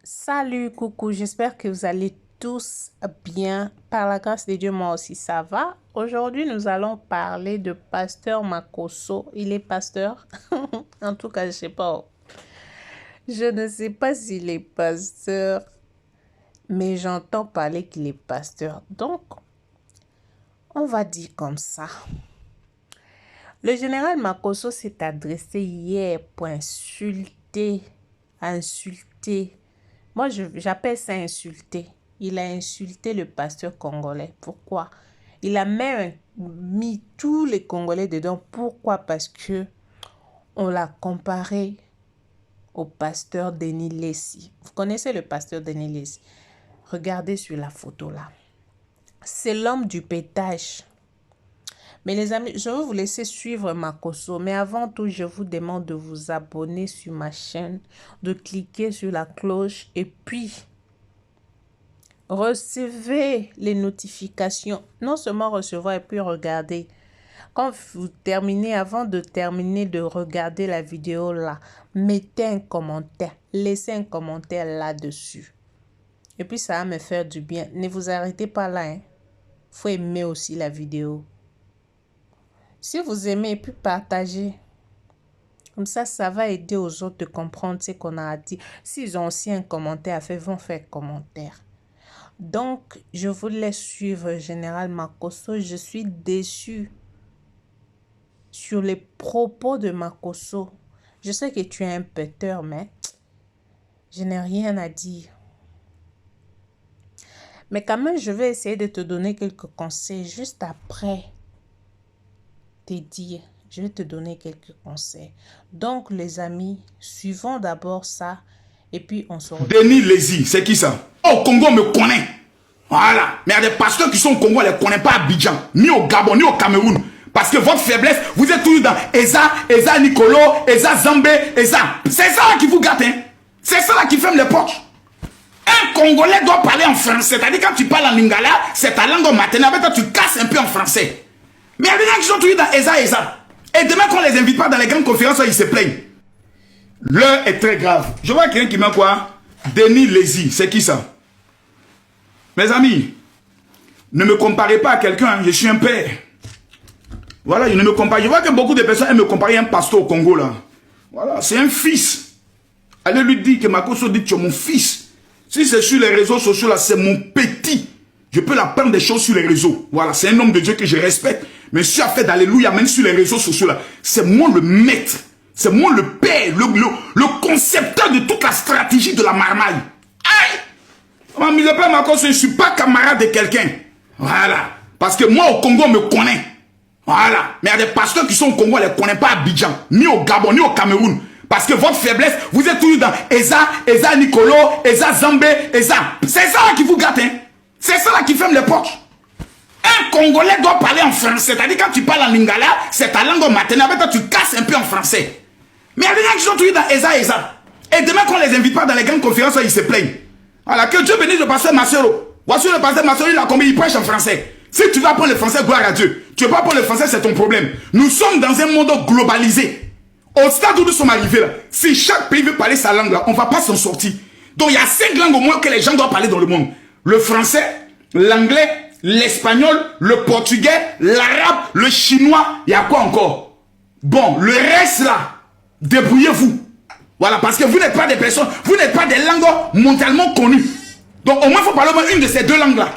Salut, coucou, j'espère que vous allez tous bien. Par la grâce de Dieu, moi aussi, ça va. Aujourd'hui, nous allons parler de Pasteur Makosso. Il est pasteur. En tout cas, je sais pas. Je ne sais pas s'il est pasteur, mais j'entends parler qu'il est pasteur. Donc, on va dire comme ça. Le général Makosso s'est adressé hier pour insulter. Moi, j'appelle ça insulter. Il a insulté le pasteur congolais. Pourquoi? Il a même mis tous les Congolais dedans. Pourquoi? Parce que on l'a comparé au pasteur Denis Lessi. Vous connaissez le pasteur Denis Lessi? Regardez sur la photo là. C'est l'homme du pétage. Mais les amis, je vais vous laisser suivre Makosso. Mais avant tout, je vous demande de vous abonner sur ma chaîne, de cliquer sur la cloche et puis recevez les notifications. Non seulement recevoir et puis regarder. Quand vous terminez, avant de terminer de regarder la vidéo là, mettez un commentaire. Laissez un commentaire là-dessus. Et puis ça va me faire du bien. Ne vous arrêtez pas là. Il faut aimer aussi la vidéo. Si vous aimez, puis partagez. Comme ça va aider aux autres de comprendre ce qu'on a dit. S'ils ont aussi un commentaire à faire, ils vont faire commentaire. Donc, je vous laisse suivre Général Makosso. Je suis déçue sur les propos de Makosso. Je sais que tu es un péteur, mais je n'ai rien à dire. Mais quand même, je vais essayer de te donner quelques conseils juste après te dire. Je vais te donner quelques conseils. Donc, les amis, suivons d'abord ça. Et puis, on se retrouve. Denis Lessi, c'est qui ça? Au Congo, on me connaît. Voilà. Mais il y a des pasteurs qui sont au Congo, on ne les connaît pas à Abidjan, ni au Gabon, ni au Cameroun. Parce que votre faiblesse, vous êtes toujours dans Eza Nicolo, Eza Zambé, Eza. C'est ça là qui vous gâte, hein? C'est ça là qui ferme les portes. Un Congolais doit parler en français. C'est-à-dire quand tu parles en lingala, c'est ta langue maternelle. Avec toi, tu casses un peu en français. Mais il y a des gens qui sont toujours dans Eza. Et demain, qu'on ne les invite pas dans les grandes conférences, ils se plaignent. L'heure est très grave. Je vois quelqu'un qui met quoi? Denis Lessi, c'est qui ça? Mes amis, ne me comparez pas à quelqu'un, je suis un père. Voilà, il ne me compare. Je vois que beaucoup de personnes aiment me comparer à un pasteur au Congo là. Voilà, c'est un fils. Allez lui dire que Makosso dit que tu es mon fils. Si c'est sur les réseaux sociaux là, c'est mon petit. Je peux l'apprendre des choses sur les réseaux. Voilà, c'est un homme de Dieu que je respecte. Mais si tu as fait d'alléluia, même sur les réseaux sociaux là, c'est moi le maître. C'est moi le père, le concepteur de toute la stratégie de la marmaille. Aïe! Mais je ne suis pas camarade de quelqu'un. Voilà. Parce que moi au Congo, on me connaît. Voilà. Mais il y a des pasteurs qui sont au Congo, on ne les connaît pas à Abidjan, ni au Gabon, ni au Cameroun. Parce que votre faiblesse, vous êtes toujours dans Eza Nicolo, Eza Zambé, Eza. C'est ça là qui vous gâte, hein? C'est ça là qui ferme les portes. Un Congolais doit parler en français. C'est-à-dire quand tu parles en lingala, c'est ta langue maternelle. Avec toi, tu casses un peu en français. Mais il y a des gens qui sont toujours dans Eza. Et demain, qu'on ne les invite pas dans les grandes conférences, ils se plaignent. Voilà, que Dieu bénisse le pasteur Massero. Voici le pasteur Massero, il a combien, il prêche en français. Si tu vas apprendre le français, gloire à Dieu. Tu ne veux pas apprendre le français, c'est ton problème. Nous sommes dans un monde globalisé. Au stade où nous sommes arrivés là, si chaque pays veut parler sa langue là, on ne va pas s'en sortir. Donc il y a 5 langues au moins que les gens doivent parler dans le monde. Le français, l'anglais, l'espagnol, le portugais, l'arabe, le chinois. Il y a quoi encore? Bon, le reste là, débrouillez-vous. Voilà, parce que vous n'êtes pas des personnes, vous n'êtes pas des langues mondialement connues. Donc au moins, il faut parler au moins une de ces 2 langues-là.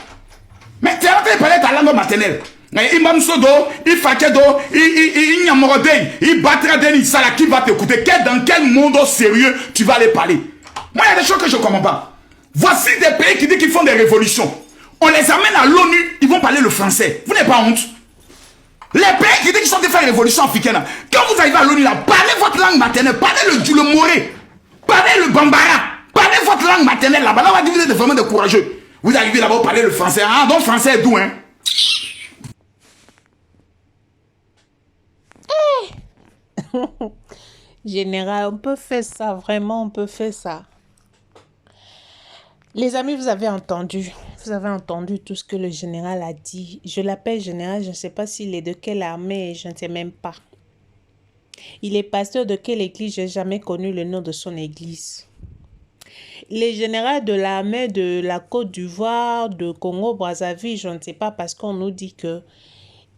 Mais tu es en train de parler ta langue maternelle. Il Mamsodo, il Fakedo, il Nyamorodei, il Batradeni, ça là qui va t'écouter. Dans quel monde sérieux tu vas aller parler? Moi, il y a des choses que je ne comprends pas. Voici des pays qui disent qu'ils font des révolutions. On les amène à l'ONU, ils vont parler le français. Vous n'avez pas honte? Les pays qui disent qu'ils sont des faire révolution africaine, quand vous arrivez à l'ONU là, parlez votre langue maternelle, parlez le moré, parlez le bambara, parlez votre langue maternelle là-bas. Là, on va dire que vous êtes vraiment des courageux. Vous arrivez là-bas, vous parlez le français. Ah, donc français est d'où, hein? Général, on peut faire ça, vraiment, on peut faire ça. Les amis, vous avez entendu tout ce que le général a dit. Je l'appelle général, je ne sais pas s'il est de quelle armée, je ne sais même pas. Il est pasteur de quelle église, je n'ai jamais connu le nom de son église. Les généraux de l'armée de la Côte d'Ivoire, de Congo-Brazzaville, je ne sais pas, parce qu'on nous dit que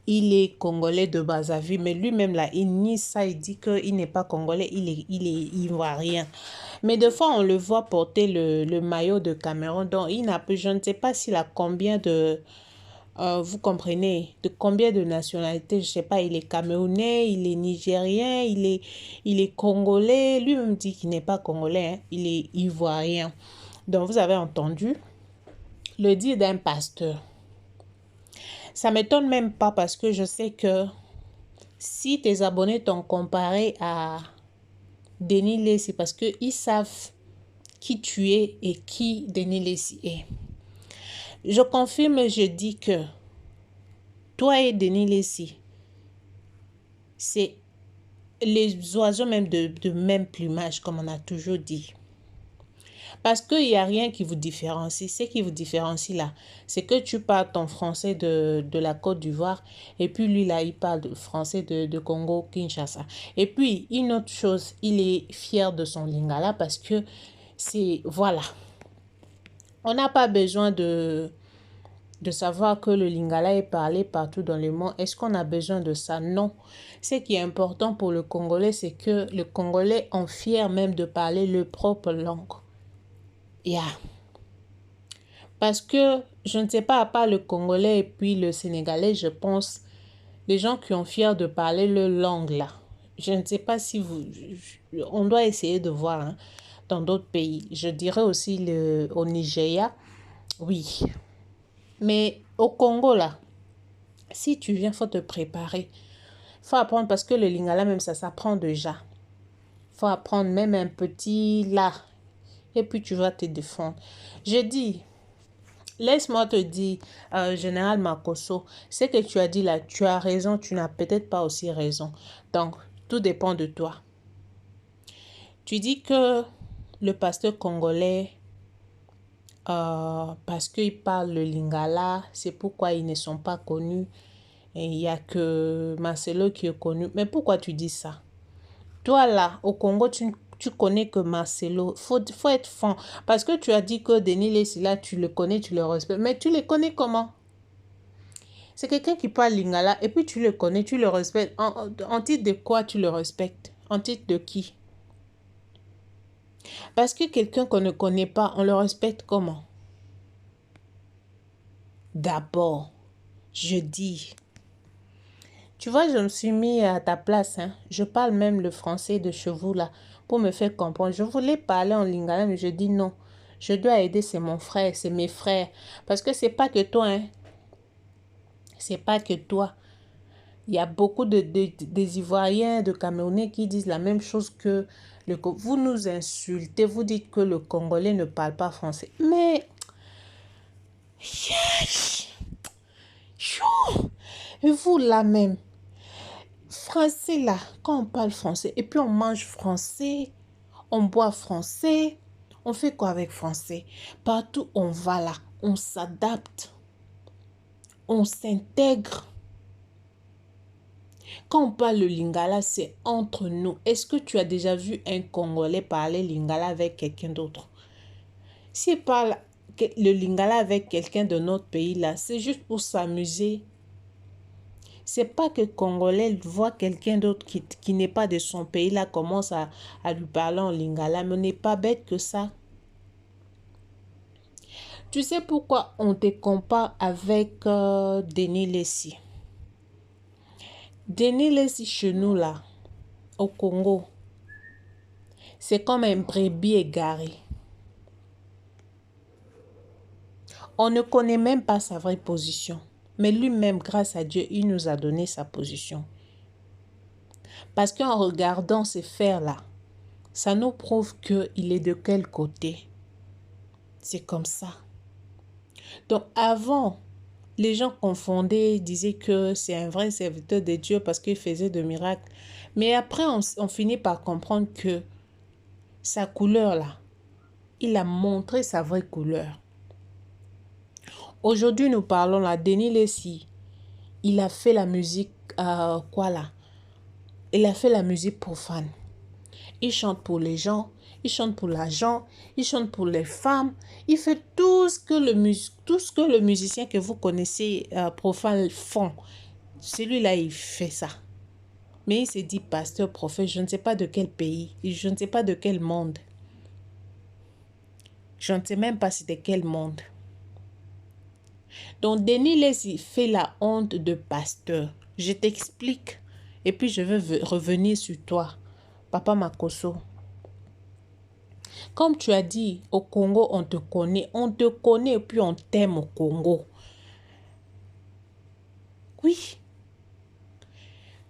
il est congolais de Brazzaville, mais lui-même là, il nie ça, il dit qu'il n'est pas congolais, il est ivoirien. Mais des fois, on le voit porter le maillot de Cameroun, donc je ne sais pas s'il a combien de... vous comprenez, de combien de nationalités, je ne sais pas, il est camerounais, il est nigérien, il est congolais, lui-même dit qu'il n'est pas congolais, hein, il est ivoirien. Donc, vous avez entendu le dire d'un pasteur. Ça ne m'étonne même pas parce que je sais que si tes abonnés t'ont comparé à Denis Lacy, c'est parce qu'ils savent qui tu es et qui Denis Lacy est. Je confirme, je dis que toi et Denis Lacy, c'est les oiseaux même de même plumage, comme on a toujours dit. Parce qu'il n'y a rien qui vous différencie. Ce qui vous différencie là, c'est que tu parles ton français de la Côte d'Ivoire et puis lui là, il parle de français de Congo-Kinshasa. Et puis, une autre chose, il est fier de son lingala parce que c'est, voilà. On n'a pas besoin de savoir que le lingala est parlé partout dans le monde. Est-ce qu'on a besoin de ça? Non. Ce qui est important pour le Congolais, c'est que le Congolais est fier même de parler leur propre langue. Yeah. Parce que, je ne sais pas, à part le Congolais et puis le Sénégalais, je pense, les gens qui ont fier de parler leur langue là, je ne sais pas si vous... On doit essayer de voir hein, dans d'autres pays. Je dirais aussi au Nigeria, oui. Mais au Congo là, si tu viens, il faut te préparer. Il faut apprendre parce que le lingala même ça s'apprend déjà. Il faut apprendre même un petit là. Et puis tu vas te défendre. Je dis... Laisse-moi te dire, Général Makosso, ce que tu as dit là, tu as raison, tu n'as peut-être pas aussi raison. Donc, tout dépend de toi. Tu dis que le pasteur congolais, parce qu'il parle le lingala, c'est pourquoi ils ne sont pas connus. Et il n'y a que Marcelo qui est connu. Mais pourquoi tu dis ça? Toi là, au Congo, tu connais que Marcelo. Faut être franc. Parce que tu as dit que Denis Lacy, là, tu le connais, tu le respectes. Mais tu le connais comment? C'est quelqu'un qui parle lingala et puis tu le connais, tu le respectes. En titre de quoi tu le respectes? En titre de qui? Parce que quelqu'un qu'on ne connaît pas, on le respecte comment? D'abord, je dis... Tu vois, je me suis mis à ta place. Hein. Je parle même le français de chez vous là pour me faire comprendre. Je voulais parler en lingala, mais je dis non. Je dois aider, c'est mon frère, c'est mes frères. Parce que c'est pas que toi, hein. C'est pas que toi. Il y a beaucoup des Ivoiriens, de Camerounais qui disent la même chose que vous nous insultez, vous dites que le Congolais ne parle pas français. Mais... Et vous là même. Français là, quand on parle français, et puis on mange français, on boit français, on fait quoi avec français? Partout où on va là, on s'adapte, on s'intègre. Quand on parle le lingala, c'est entre nous. Est-ce que tu as déjà vu un Congolais parler lingala avec quelqu'un d'autre? S'il parle le lingala avec quelqu'un de notre pays là, c'est juste pour s'amuser. C'est pas que Congolais voit quelqu'un d'autre qui n'est pas de son pays là commence à lui parler en lingala, mais on n'est pas bête que ça. Tu sais pourquoi on te compare avec Denis Lacy? Denis Lacy chez nous là, au Congo, c'est comme un brebis égaré. On ne connaît même pas sa vraie position. Mais lui-même, grâce à Dieu, il nous a donné sa position. Parce qu'en regardant ces fers-là, ça nous prouve qu'il est de quel côté. C'est comme ça. Donc avant, les gens confondaient, disaient que c'est un vrai serviteur de Dieu parce qu'il faisait de miracles. Mais après, on finit par comprendre que sa couleur-là, il a montré sa vraie couleur. Aujourd'hui, nous parlons là, Denis Lacy. Il a fait la musique, quoi là? Il a fait la musique profane. Il chante pour les gens. il chante pour l'argent, il chante pour les femmes, il fait tout ce que le musicien que vous connaissez profane font. Celui-là, il fait ça. Mais il s'est dit pasteur, prophète, je ne sais pas de quel pays, je ne sais pas de quel monde. Je ne sais même pas c'était quel monde. Donc, Denis Lacy fait la honte de pasteur. Je t'explique. Et puis, je veux revenir sur toi, Papa Makosso. Comme tu as dit, au Congo, on te connaît et puis on t'aime au Congo. Oui.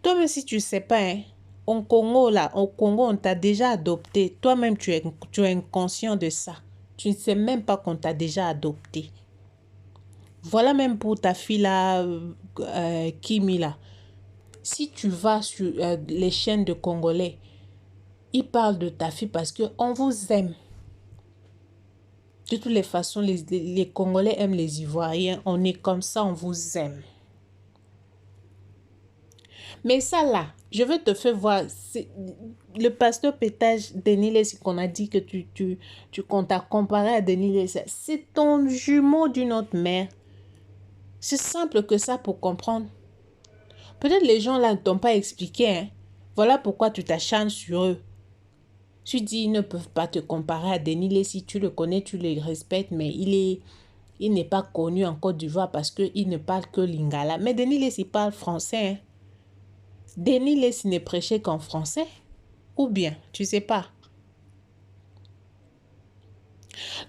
Toi-même, si tu ne sais pas, hein, au Congo, on t'a déjà adopté. Toi-même, tu es inconscient de ça. Tu ne sais même pas qu'on t'a déjà adopté. Voilà même pour ta fille là, Kimi là. Si tu vas sur les chaînes de Congolais, ils parlent de ta fille parce qu'on vous aime. De toutes les façons, les Congolais aiment les Ivoiriens. On est comme ça, on vous aime. Mais ça là, je veux te faire voir. Le pasteur Pétage, Denis Lacy, qu'on a dit que qu'on t'a comparé à Denis Lacy, c'est ton jumeau d'une autre mère. C'est simple que ça pour comprendre. Peut-être les gens là ne t'ont pas expliqué. Hein. Voilà pourquoi tu t'acharnes sur eux. Tu dis, ils ne peuvent pas te comparer à Denis Lacy. Tu le connais, tu le respectes, mais il n'est pas connu en Côte d'Ivoire parce qu'il ne parle que lingala. Mais Denis Lacy parle français. Hein. Denis Lacy ne prêchait qu'en français. Ou bien, tu sais pas.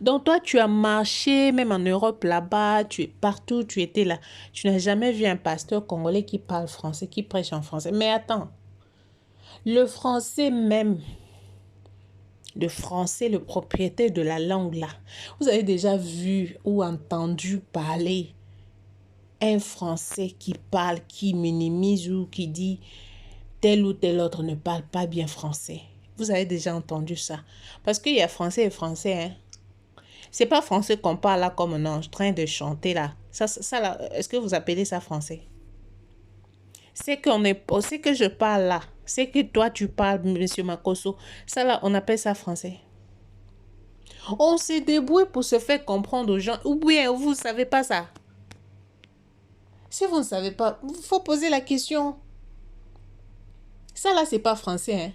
Donc toi, tu as marché, même en Europe, là-bas, tu es partout, tu étais là. Tu n'as jamais vu un pasteur congolais qui parle français, qui prêche en français. Mais attends, le français même, le propriétaire de la langue là, vous avez déjà vu ou entendu parler un français qui parle, qui minimise ou qui dit tel ou tel autre ne parle pas bien français. Vous avez déjà entendu ça. Parce qu'il y a français et français, hein. C'est pas français qu'on parle là comme un ange, en train de chanter là. Ça là, est-ce que vous appelez ça français? C'est que je parle là. C'est que toi tu parles, monsieur Makosso. Ça là, on appelle ça français. On se débrouille pour se faire comprendre aux gens. Ou bien vous ne savez pas ça. Si vous ne savez pas, il faut poser la question. Ça là, c'est pas français, hein.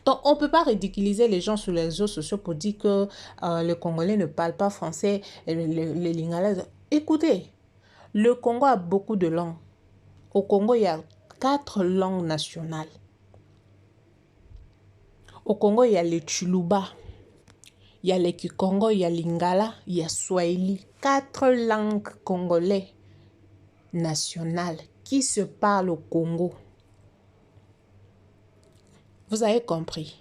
Donc, on ne peut pas ridiculiser les gens sur les réseaux sociaux pour dire que le Congolais ne parle pas français, le lingala. Écoutez, le Congo a beaucoup de langues. Au Congo, il y a 4 langues nationales. Au Congo, il y a le Tsholuba, il y a le Kikongo, il y a Lingala, il y a Swahili. 4 langues congolaises nationales qui se parlent au Congo. Vous avez compris.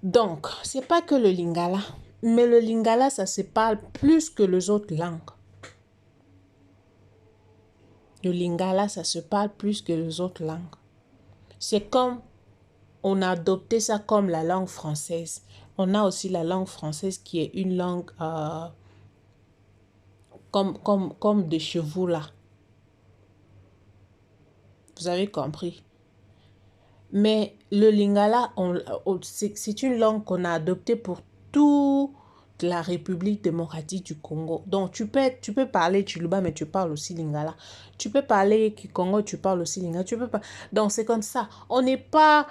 Donc, c'est pas que le lingala, mais le lingala, ça se parle plus que les autres langues. Le lingala, ça se parle plus que les autres langues. C'est comme on a adopté ça comme la langue française. On a aussi la langue française qui est une langue comme de chez vous là. Vous avez compris. Mais le lingala, c'est une langue qu'on a adoptée pour toute la République démocratique du Congo. Donc, tu peux parler Tsholuba, mais tu parles aussi lingala. Tu peux parler Kikongo, tu parles aussi lingala. Donc, c'est comme ça. On n'est pas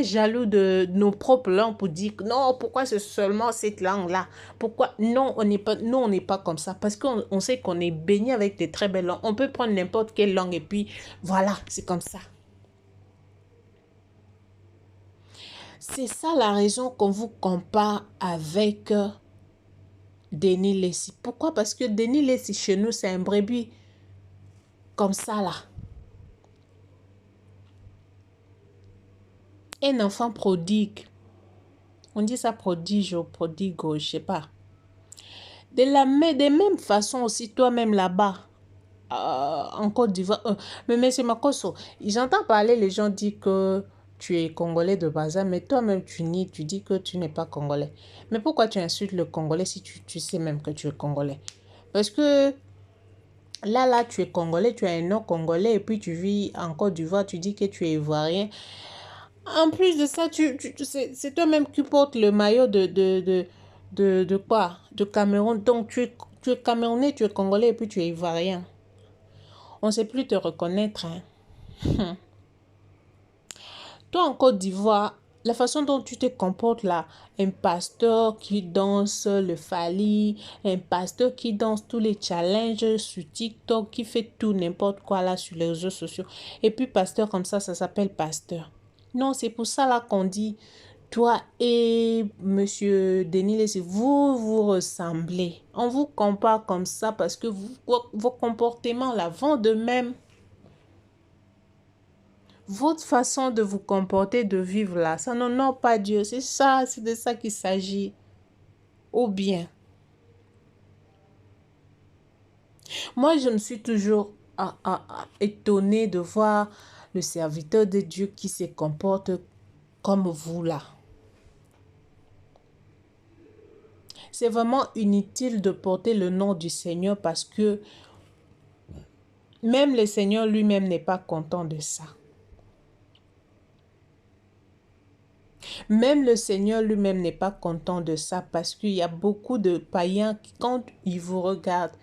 jaloux de nos propres langues pour dire non, pourquoi c'est seulement cette langue-là? Pourquoi? Non, on n'est pas comme ça. Parce qu'on sait qu'on est baigné avec des très belles langues. On peut prendre n'importe quelle langue et puis voilà, c'est comme ça. C'est ça la raison qu'on vous compare avec Denis Lacy. Pourquoi? Parce que Denis Lacy, chez nous, c'est un brebis comme ça, là. Un enfant prodigue. On dit ça prodige ou prodigue, je sais pas. De même façon aussi, toi-même là-bas, en Côte d'Ivoire. Mais M. Makosso, j'entends parler, les gens disent que tu es Congolais de Baza, mais toi-même, tu dis que tu n'es pas Congolais. Mais pourquoi tu insultes le Congolais si tu sais même que tu es Congolais? Parce que là, tu es Congolais, tu as un nom Congolais, et puis tu vis en Côte d'Ivoire, tu dis que tu es Ivoirien. En plus de ça, c'est toi-même qui portes le maillot de quoi? De Cameroun. Donc, tu es Camerounais, tu es Congolais et puis tu es Ivoirien. On ne sait plus te reconnaître. Hein. Toi, en Côte d'Ivoire, la façon dont tu te comportes là, un pasteur qui danse le Fali, un pasteur qui danse tous les challenges sur TikTok, qui fait tout n'importe quoi là sur les réseaux sociaux. Et puis pasteur comme ça s'appelle pasteur. Non, c'est pour ça là qu'on dit, toi et Monsieur Denis Laissé, vous vous ressemblez. On vous compare comme ça parce que vos comportements là vont de même. Votre façon de vous comporter, de vivre là, ça n'honore pas Dieu. C'est ça, c'est de ça qu'il s'agit. Ou bien, moi je me suis toujours étonnée de voir le serviteur de Dieu qui se comporte comme vous là. C'est vraiment inutile de porter le nom du Seigneur parce que même le Seigneur lui-même n'est pas content de ça. Même le Seigneur lui-même n'est pas content de ça parce qu'il y a beaucoup de païens qui, quand ils vous regardent,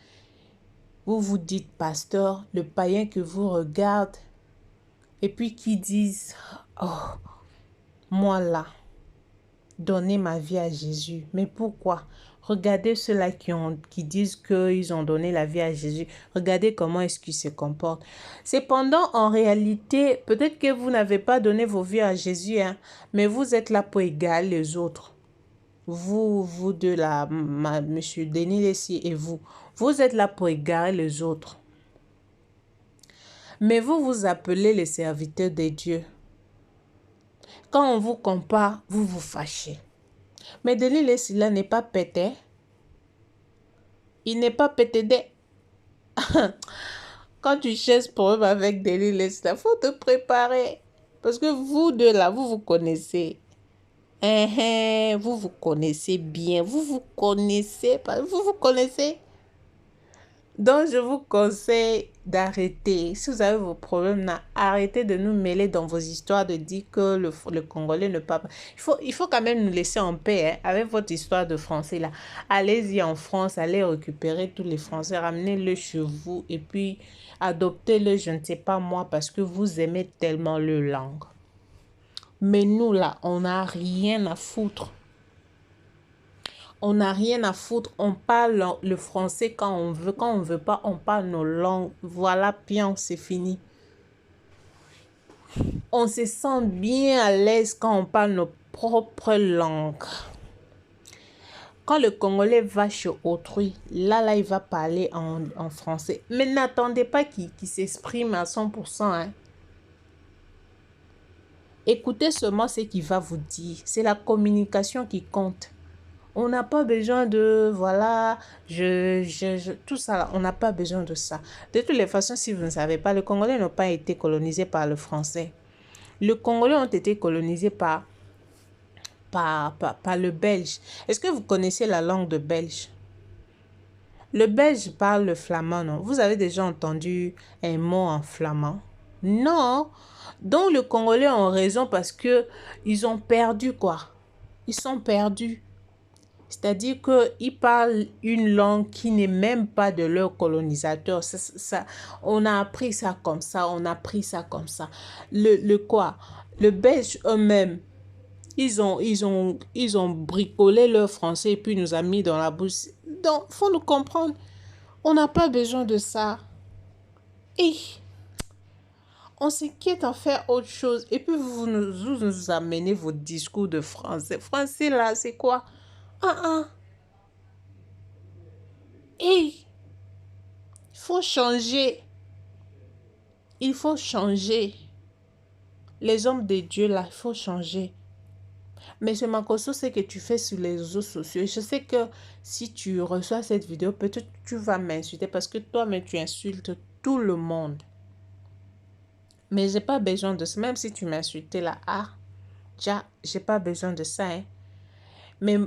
vous vous dites pasteur, le païen que vous regarde et puis qui disent, oh, moi là, donner ma vie à Jésus. Mais pourquoi? Regardez ceux-là qui disent qu'ils ont donné la vie à Jésus. Regardez comment est-ce qu'ils se comportent. Cependant, en réalité, peut-être que vous n'avez pas donné vos vies à Jésus, hein, mais vous êtes là pour égaler les autres. Vous deux là, monsieur Denis Lessier et vous êtes là pour égarer les autres. Mais vous vous appelez les serviteurs de Dieu. Quand on vous compare, vous vous fâchez. Mais Denis Lessier là n'est pas pété. Il n'est pas pété. Quand tu cherches problème avec Denis Lessier, il faut te préparer. Parce que vous deux là, vous vous connaissez. Vous vous connaissez bien. Vous vous connaissez. Vous vous connaissez. Donc, je vous conseille d'arrêter. Si vous avez vos problèmes, arrêtez de nous mêler dans vos histoires de dire que le Congolais ne parle pas. Il faut quand même nous laisser en paix, hein, avec votre histoire de français là. Allez-y en France, allez récupérer tous les Français, ramenez-le chez vous et puis adoptez-le, je ne sais pas moi, parce que vous aimez tellement le langue. Mais nous là, on n'a rien à foutre. On n'a rien à foutre. On parle le français quand on veut. Quand on ne veut pas, on parle nos langues. Voilà, bien, c'est fini. On se sent bien à l'aise quand on parle nos propres langues. Quand le Congolais va chez autrui, là, il va parler en français. Mais n'attendez pas qu'il s'exprime à 100%. Hein. Écoutez seulement ce qu'il va vous dire. C'est la communication qui compte. On n'a pas besoin de, voilà, tout ça, là, on n'a pas besoin de ça. De toutes les façons, si vous ne savez pas, les Congolais n'ont pas été colonisés par le français. Les Congolais ont été colonisés par le belge. Est-ce que vous connaissez la langue de belge? Le belge parle le flamand, non? Vous avez déjà entendu un mot en flamand? Non. Donc, les Congolais ont raison parce que ils ont perdu, quoi. Ils sont perdus. C'est-à-dire qu'ils parlent une langue qui n'est même pas de leur colonisateur. On a appris ça comme ça, on a appris ça comme ça. Le quoi? Le belge eux-mêmes, ils ont bricolé leur français et puis nous a mis dans la bouche. Donc, il faut nous comprendre. On n'a pas besoin de ça. Et on s'inquiète à faire autre chose. Et puis, vous nous amenez vos discours de français. Français, là, c'est quoi? Et il faut changer. Il faut changer. Les hommes de Dieu, là, il faut changer. Mais ce Makosso, c'est que tu fais sur les réseaux sociaux. Je sais que si tu reçois cette vidéo, peut-être tu vas m'insulter parce que toi-même, tu insultes tout le monde. Mais j'ai pas besoin de ça. Même si tu m'insultais là, j'ai pas besoin de ça. Hein. Mais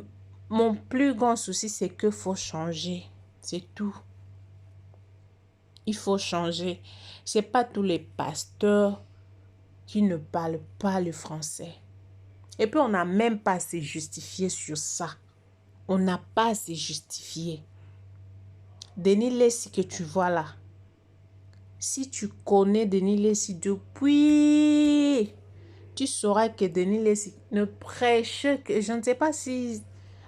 mon plus grand souci, c'est qu'il faut changer. C'est tout. Il faut changer. C'est pas tous les pasteurs qui ne parlent pas le français. Et puis, on n'a même pas à se justifier sur ça. On n'a pas à se justifier. Denis Lacy que tu vois là, si tu connais Denis Lacy depuis, tu sauras que Denis Lacy ne prêche que, je ne sais pas si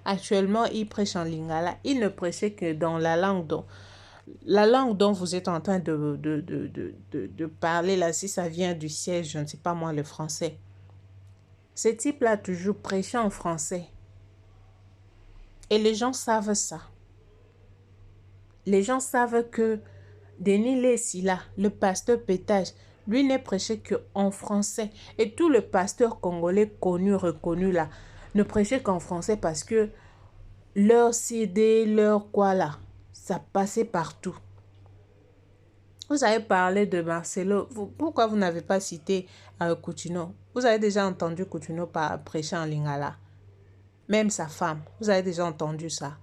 actuellement il prêche en lingala, il ne prêchait que dans la langue dont vous êtes en train de parler là, si ça vient du siège, je ne sais pas moi, le français. Ce type-là a toujours prêché en français. Et les gens savent ça. Les gens savent que Denis Lacy là, le pasteur Pétage, lui n'est prêché qu'en français. Et tous les pasteurs congolais connus, reconnus là, ne prêchaient qu'en français parce que leur CD, leur quoi là, ça passait partout. Vous avez parlé de Marcelo. Pourquoi vous n'avez pas cité Coutinho? Vous avez déjà entendu Coutinho prêcher en lingala. Même sa femme, vous avez déjà entendu ça.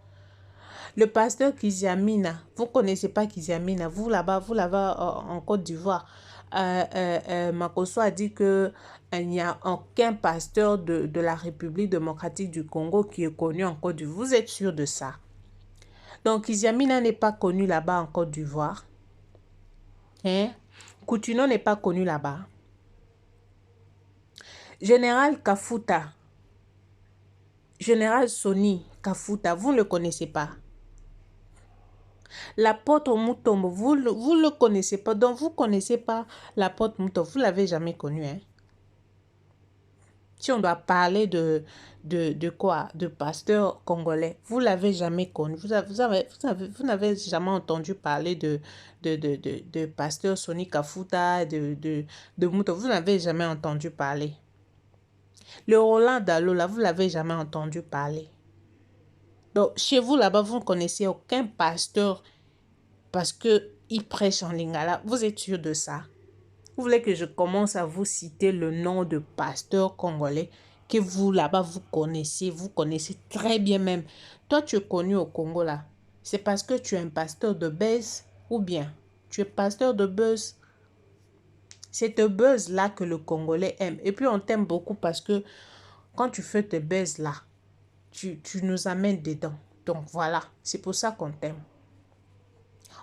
Le pasteur Kiziamina, vous ne connaissez pas Kiziamina, vous là-bas en Côte d'Ivoire. Makoso a dit qu'il n'y a aucun pasteur de la République démocratique du Congo qui est connu en Côte d'Ivoire. Vous êtes sûr de ça? Donc Kiziamina n'est pas connu là-bas en Côte d'Ivoire. Hein? Coutinho n'est pas connu là-bas. Général Kafuta, Général Soni Kafuta, vous ne le connaissez pas. L'apôtre Mutombo, vous le connaissez pas. Donc, vous ne connaissez pas l'apôtre Mutombo. Vous ne l'avez jamais connu. Hein? Si on doit parler de quoi? De pasteur congolais. Vous ne l'avez jamais connu. Vous n'avez jamais entendu parler de pasteur Soni Kafuta, de Mutombo. Vous n'avez jamais entendu parler. Le Roland Dalo, là, vous ne l'avez jamais entendu parler. Donc, chez vous, là-bas, vous ne connaissez aucun pasteur parce qu'il prêche en lingala. Vous êtes sûr de ça? Vous voulez que je commence à vous citer le nom de pasteurs congolais que vous, là-bas, vous connaissez très bien même. Toi, tu es connu au Congo, là. C'est parce que tu es un pasteur de buzz ou bien tu es pasteur de buzz. C'est ce buzz-là que le Congolais aime. Et puis, on t'aime beaucoup parce que quand tu fais tes buzz-là, tu nous amènes dedans. Donc, voilà. C'est pour ça qu'on t'aime.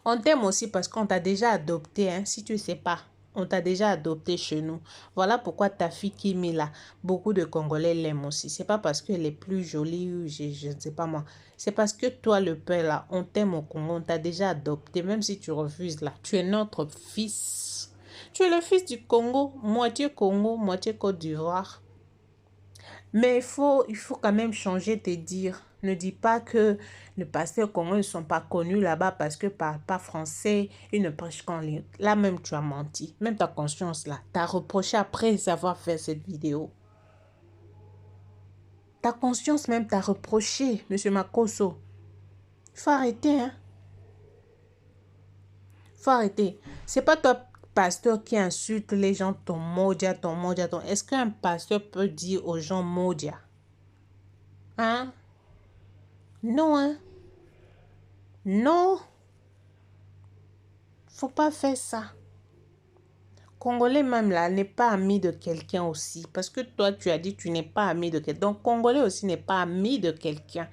On t'aime aussi parce qu'on t'a déjà adopté, hein, si tu ne sais pas. On t'a déjà adopté chez nous. Voilà pourquoi ta fille Kimi, là, beaucoup de Congolais l'aiment aussi. C'est pas parce qu'elle est plus jolie ou je ne sais pas moi. C'est parce que toi, le père, là, on t'aime au Congo. On t'a déjà adopté, même si tu refuses, là. Tu es notre fils. Tu es le fils du Congo, moitié Côte d'Ivoire. Mais il faut quand même changer de dire. Ne dis pas que les pasteurs congolais ne sont pas connus là-bas parce que ne parlent pas français, ils ne prêchent qu'en ligne. Là même, tu as menti. Même ta conscience là, t'as reproché après avoir fait cette vidéo. Ta conscience même t'a reproché, monsieur Makoso. Il faut arrêter, hein. Il faut arrêter. C'est pas toi, pasteur, qui insulte les gens, ton modia. Est-ce qu'un pasteur peut dire aux gens modia? Hein? Non, hein? Non. Faut pas faire ça. Congolais même là n'est pas ami de quelqu'un aussi. Parce que toi, tu as dit que tu n'es pas ami de quelqu'un. Donc, Congolais aussi n'est pas ami de quelqu'un.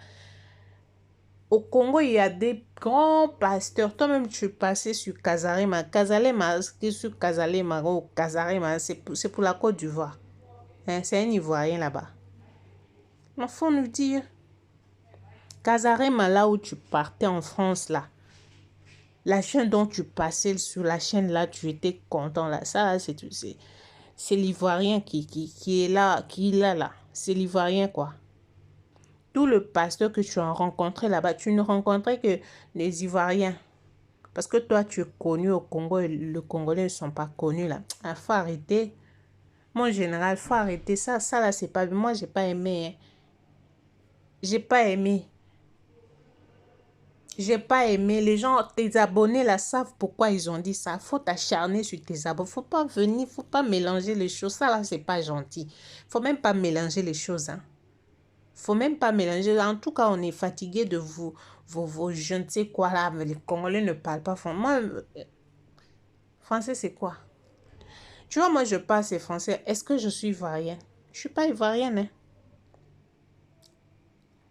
Au Congo, il y a des grands pasteurs. Toi-même, tu es passé sur Kazarema. Kazarema, sur Kazarema ou Kazarema, c'est pour la Côte d'Ivoire. Hein, c'est un Ivoirien là-bas. Il faut nous dire. Kazarema, là où tu partais en France, là. La chaîne dont tu passais sur la chaîne là, tu étais content là. Ça, c'est l'Ivoirien qui est là, là. C'est l'Ivoirien quoi. Tout le pasteur que tu as rencontré là-bas, tu ne rencontrais que les Ivoiriens. Parce que toi, tu es connu au Congo et les Congolais ne sont pas connus là. Il faut arrêter. Mon général, il faut arrêter. Ça là, c'est pas... Moi, j'ai pas aimé. Hein. J'ai pas aimé. J'ai pas aimé. Les gens, tes abonnés là, savent pourquoi ils ont dit ça. Faut t'acharner sur tes abonnés. Faut pas venir, faut pas mélanger les choses. Ça là, c'est pas gentil. Faut même pas mélanger les choses. Hein. Faut même pas mélanger. En tout cas, on est fatigué de vos je ne sais quoi là. Les Congolais ne parlent pas français. Moi, français, c'est quoi? Tu vois, moi, je parle ces français. Est-ce que je suis ivoirienne? Je ne suis pas ivoirienne. Hein?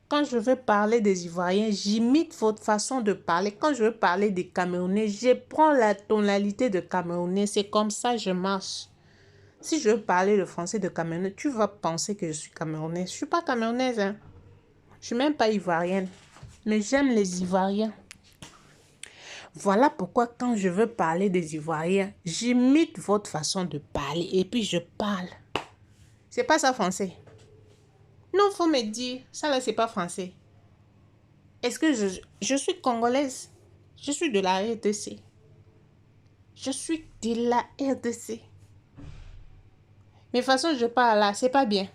Quand je veux parler des Ivoiriens, j'imite votre façon de parler. Quand je veux parler des Camerounais, je prends la tonalité de Camerounais. C'est comme ça que je marche. Si je veux parler le français de Camerounais, tu vas penser que je suis Camerounaise. Je ne suis pas Camerounaise. Hein? Je ne suis même pas Ivoirienne. Mais j'aime les Ivoiriens. Voilà pourquoi quand je veux parler des Ivoiriens, j'imite votre façon de parler et puis je parle. C'est pas ça français. Non, faut me dire, ça là c'est pas français. Est-ce que je suis congolaise? Je suis de la RDC. Je suis de la RDC. Mais façon je parle là, c'est pas bien.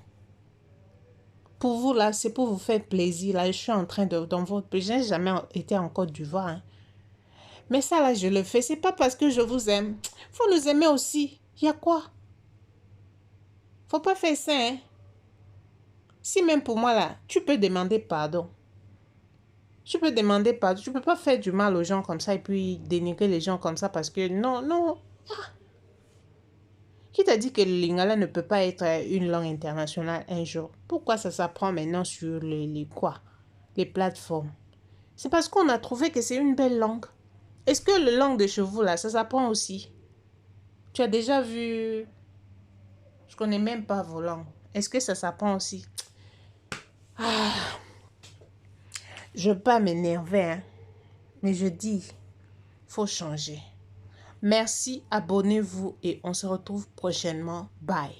Pour vous là, c'est pour vous faire plaisir. Là, je suis en train de dans votre pays. Je n'ai jamais été en Côte d'Ivoire. Hein. Mais ça là, je le fais. C'est pas parce que je vous aime. Faut nous aimer aussi. Il y a quoi? Faut pas faire ça. Hein? Si même pour moi là, tu peux demander pardon. Tu peux demander pardon. Tu peux pas faire du mal aux gens comme ça et puis dénigrer les gens comme ça parce que non, non. Ah. Qui t'a dit que le lingala ne peut pas être une langue internationale un jour? Pourquoi ça s'apprend maintenant sur les plateformes? C'est parce qu'on a trouvé que c'est une belle langue. Est-ce que le langue de chevaux là, ça s'apprend aussi? Tu as déjà vu? Je connais même pas vos langues. Est-ce que ça s'apprend aussi? Ah. Je ne veux pas m'énerver, hein? Mais je dis, faut changer. Merci, abonnez-vous et on se retrouve prochainement. Bye.